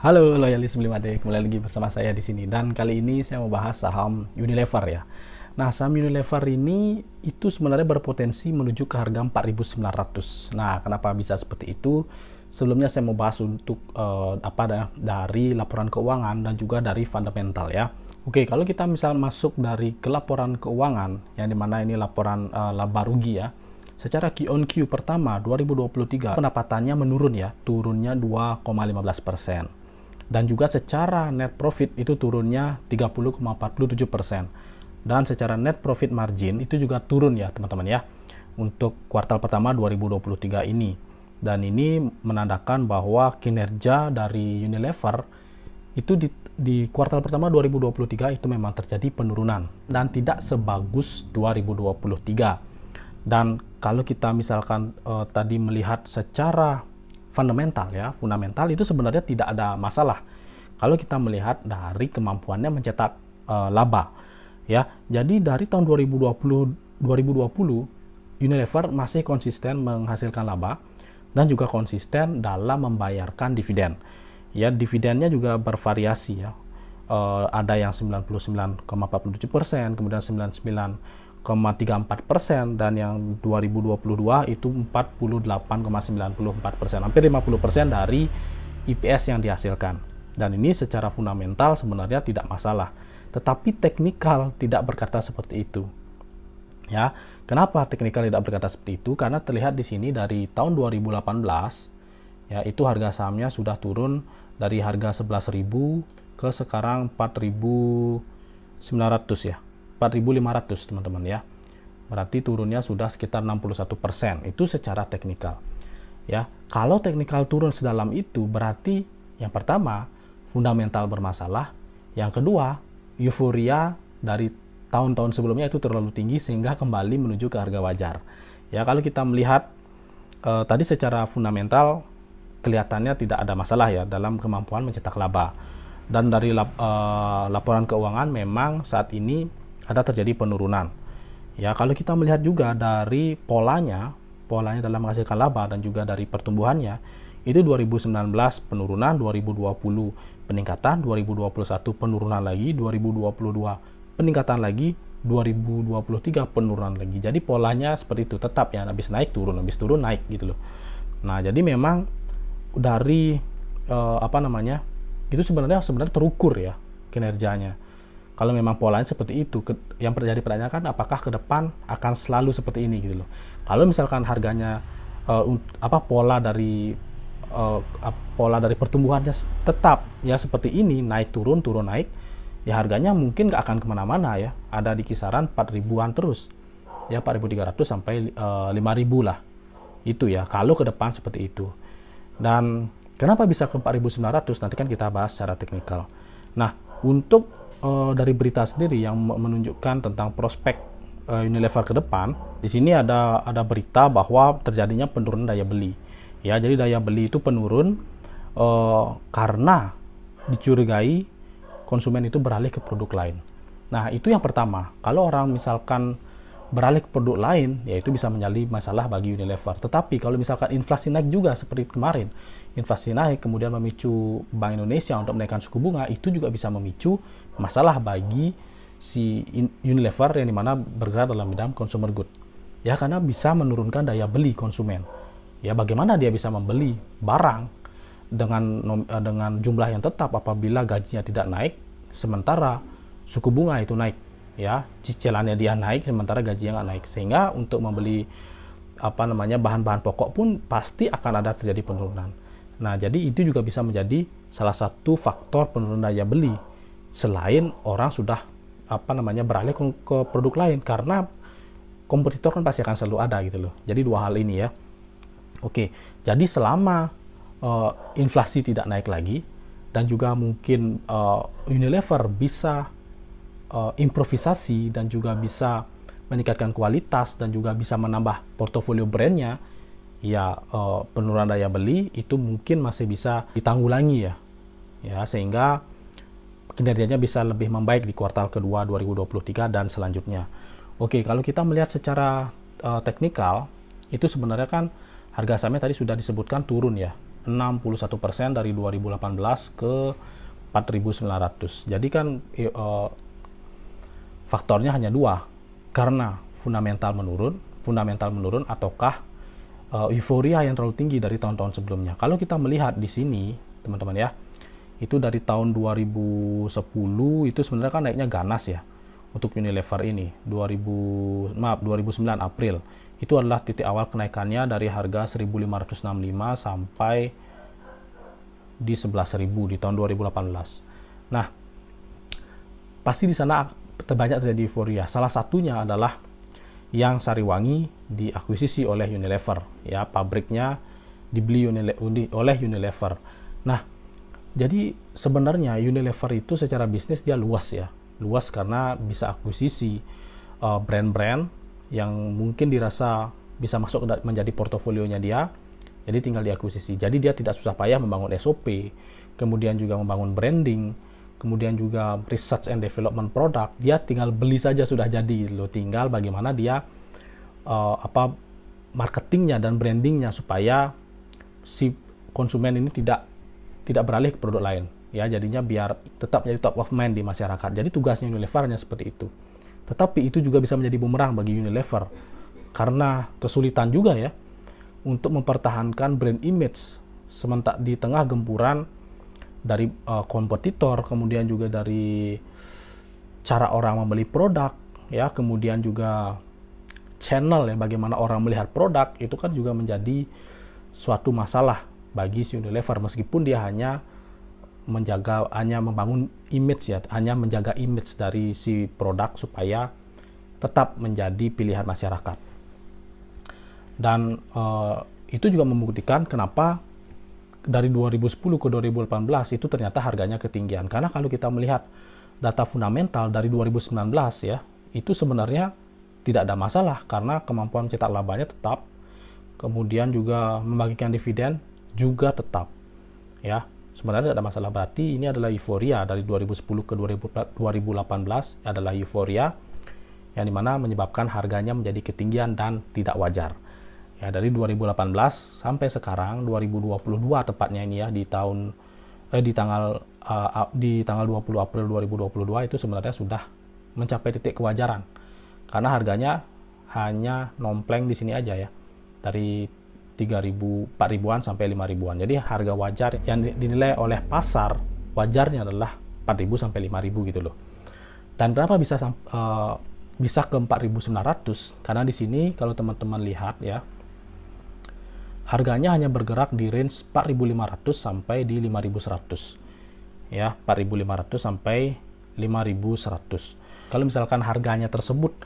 Halo loyalis Beli Made, kembali lagi bersama saya di sini dan kali ini saya mau bahas saham Unilever ya. Nah, saham Unilever ini itu sebenarnya berpotensi menuju ke harga 4.900. Nah, kenapa bisa seperti itu? Sebelumnya saya mau bahas untuk dari laporan keuangan dan juga dari fundamental ya. Oke, kalau kita misal masuk dari ke laporan keuangan yang dimana ini laporan laba rugi ya. Secara Q on Q pertama 2023 pendapatannya menurun ya, turunnya 2,15%. Dan juga secara net profit itu turunnya 30,47%. Dan secara net profit margin itu juga turun ya teman-teman ya untuk kuartal pertama 2023 ini. Dan ini menandakan bahwa kinerja dari Unilever itu di kuartal pertama 2023 itu memang terjadi penurunan dan tidak sebagus 2023. Dan kalau kita misalkan tadi melihat secara fundamental itu sebenarnya tidak ada masalah kalau kita melihat dari kemampuannya mencetak laba ya. Jadi dari tahun 2020 Unilever masih konsisten menghasilkan laba dan juga konsisten dalam membayarkan dividen ya. Dividennya juga bervariasi ya, ada yang 99,47%, kemudian 99,34%, dan yang 2022 itu 48,94%, hampir 50% dari EPS yang dihasilkan. Dan ini secara fundamental sebenarnya tidak masalah, tetapi teknikal tidak berkata seperti itu. Ya, kenapa teknikal tidak berkata seperti itu? Karena terlihat di sini dari tahun 2018 ya, itu harga sahamnya sudah turun dari harga 11.000 ke sekarang 4.900 ya. 4.500 teman-teman ya. Berarti turunnya sudah sekitar 61%. Itu secara teknikal. Ya, kalau teknikal turun sedalam itu berarti yang pertama fundamental bermasalah, yang kedua euforia dari tahun-tahun sebelumnya itu terlalu tinggi sehingga kembali menuju ke harga wajar. Ya, kalau kita melihat tadi secara fundamental kelihatannya tidak ada masalah ya dalam kemampuan mencetak laba. Dan dari laporan keuangan memang saat ini ada terjadi penurunan. Ya, kalau kita melihat juga dari polanya dalam menghasilkan laba dan juga dari pertumbuhannya, itu 2019 penurunan, 2020 peningkatan, 2021 penurunan lagi, 2022 peningkatan lagi, 2023 penurunan lagi. Jadi polanya seperti itu, tetap ya, habis naik turun, habis turun naik gitu loh. Nah, jadi memang dari itu sebenarnya terukur ya kinerjanya. Kalau memang polanya seperti itu, yang terjadi pertanyaan kan apakah ke depan akan selalu seperti ini gitu loh. Kalau misalkan harganya pola dari pertumbuhannya tetap ya seperti ini, naik turun turun naik, ya harganya mungkin nggak akan kemana-mana ya, ada di kisaran 4.000-an terus ya, 4.300 sampai 5.000 lah itu ya kalau ke depan seperti itu. Dan kenapa bisa ke 4.900 nanti kan kita bahas secara teknikal. Nah, untuk dari berita sendiri yang menunjukkan tentang prospek Unilever ke depan, di sini ada berita bahwa terjadinya penurunan daya beli. Ya, jadi daya beli itu penurun karena dicurigai konsumen itu beralih ke produk lain. Nah, itu yang pertama. Kalau orang misalkan beralih ke produk lain, ya itu bisa menjadi masalah bagi Unilever. Tetapi kalau misalkan inflasi naik juga seperti kemarin, inflasi naik kemudian memicu Bank Indonesia untuk menaikkan suku bunga, itu juga bisa memicu masalah bagi si Unilever yang dimana bergerak dalam bidang consumer good. Ya, karena bisa menurunkan daya beli konsumen. Ya, bagaimana dia bisa membeli barang dengan jumlah yang tetap apabila gajinya tidak naik, sementara suku bunga itu naik. Ya, cicilannya dia naik sementara gajinya nggak naik, sehingga untuk membeli bahan-bahan pokok pun pasti akan ada terjadi penurunan. Nah, jadi itu juga bisa menjadi salah satu faktor penurunan daya beli selain orang sudah beralih ke produk lain, karena kompetitor kan pasti akan selalu ada gitu loh. Jadi dua hal ini ya. Oke, jadi selama inflasi tidak naik lagi dan juga mungkin Unilever bisa improvisasi dan juga bisa meningkatkan kualitas dan juga bisa menambah portofolio brandnya, ya penurunan daya beli itu mungkin masih bisa ditanggulangi ya sehingga kinerjanya bisa lebih membaik di kuartal kedua 2023 dan selanjutnya. Oke, kalau kita melihat secara teknikal itu sebenarnya kan harga sahamnya tadi sudah disebutkan turun ya, 61% dari 2018 ke 4.900. Jadi kan faktornya hanya dua, karena fundamental menurun ataukah euforia yang terlalu tinggi dari tahun-tahun sebelumnya. Kalau kita melihat di sini, teman-teman ya, itu dari tahun 2010 itu sebenarnya kan naiknya ganas ya untuk Unilever ini. 2009 April itu adalah titik awal kenaikannya dari harga 1.565 sampai di 11.000 di tahun 2018. Nah, pasti di sana banyak terjadi euforia. Salah satunya adalah yang Sariwangi diakuisisi oleh Unilever, ya, pabriknya dibeli oleh Unilever. Nah, jadi sebenarnya Unilever itu secara bisnis dia luas ya, luas karena bisa akuisisi brand-brand yang mungkin dirasa bisa masuk menjadi portofolionya dia, jadi tinggal diakuisisi. Jadi dia tidak susah payah membangun SOP, kemudian juga membangun branding, kemudian juga research and development produk. Dia tinggal beli saja sudah jadi loh. Tinggal bagaimana dia marketingnya dan brandingnya supaya si konsumen ini tidak beralih ke produk lain. Ya, jadinya biar tetap menjadi top of mind di masyarakat. Jadi tugasnya Unilever hanya seperti itu. Tetapi itu juga bisa menjadi bumerang bagi Unilever karena kesulitan juga ya untuk mempertahankan brand image sementara di tengah gempuran dari kompetitor, kemudian juga dari cara orang membeli produk, ya, kemudian juga channel ya, bagaimana orang melihat produk itu kan juga menjadi suatu masalah bagi si Unilever, meskipun dia hanya membangun image ya, hanya menjaga image dari si produk supaya tetap menjadi pilihan masyarakat. Dan itu juga membuktikan kenapa dari 2010 ke 2018 itu ternyata harganya ketinggian. Karena kalau kita melihat data fundamental dari 2019 ya, itu sebenarnya tidak ada masalah karena kemampuan cetak labanya tetap, kemudian juga membagikan dividen juga tetap. Ya, sebenarnya tidak ada masalah. Berarti ini adalah euforia dari 2010 ke 2018 adalah euforia yang dimana menyebabkan harganya menjadi ketinggian dan tidak wajar. Ya, dari 2018 sampai sekarang 2022 tepatnya ini ya, di tanggal 20 April 2022 itu sebenarnya sudah mencapai titik kewajaran. Karena harganya hanya nompleng di sini aja ya. Dari 3.000, 4.000-an sampai 5.000-an. Jadi harga wajar yang dinilai oleh pasar wajarnya adalah 4.000 sampai 5.000 gitu loh. Dan kenapa bisa ke 4.900? Karena di sini kalau teman-teman lihat ya, harganya hanya bergerak di range 4.500 sampai di 5.100. Ya, 4.500 sampai 5.100. Kalau misalkan harganya tersebut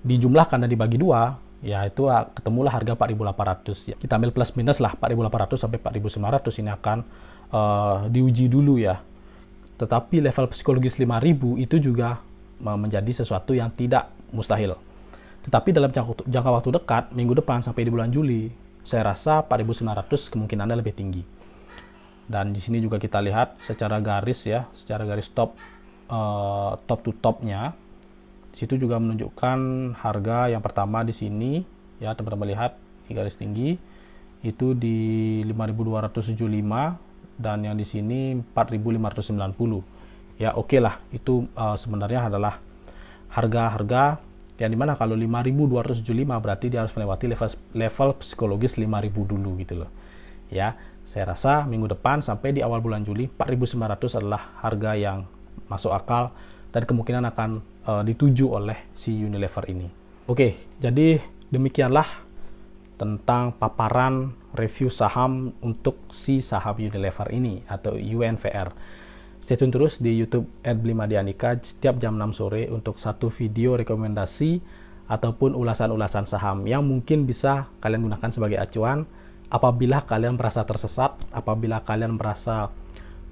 dijumlahkan dan dibagi dua, ya itu ketemulah harga 4.800. Ya, kita ambil plus minus lah, 4.800 sampai 4.900 ini akan diuji dulu ya. Tetapi level psikologis 5.000 itu juga menjadi sesuatu yang tidak mustahil. Tetapi dalam jangka waktu dekat, minggu depan sampai di bulan Juli, saya rasa 4.900 kemungkinannya lebih tinggi. Dan di sini juga kita lihat secara garis ya, secara garis top to topnya. Di situ juga menunjukkan harga yang pertama di sini ya, teman-teman lihat di garis tinggi itu di 5.275 dan yang di sini 4.590. Ya, oke lah, itu sebenarnya adalah harga-harga yang dimana kalau 5.275 berarti dia harus melewati level psikologis 5.000 dulu gitu loh. Ya, saya rasa minggu depan sampai di awal bulan Juli 4.900 adalah harga yang masuk akal dan kemungkinan akan dituju oleh si Unilever ini. Oke, jadi demikianlah tentang paparan review saham untuk si saham Unilever ini atau UNVR. Stay tune terus di YouTube @blimadianika setiap jam 6 sore untuk satu video rekomendasi ataupun ulasan-ulasan saham yang mungkin bisa kalian gunakan sebagai acuan apabila kalian merasa tersesat, apabila kalian merasa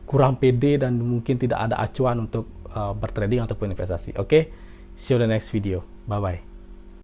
kurang pede dan mungkin tidak ada acuan untuk bertrading ataupun investasi. Oke, see you in the next video. Bye-bye.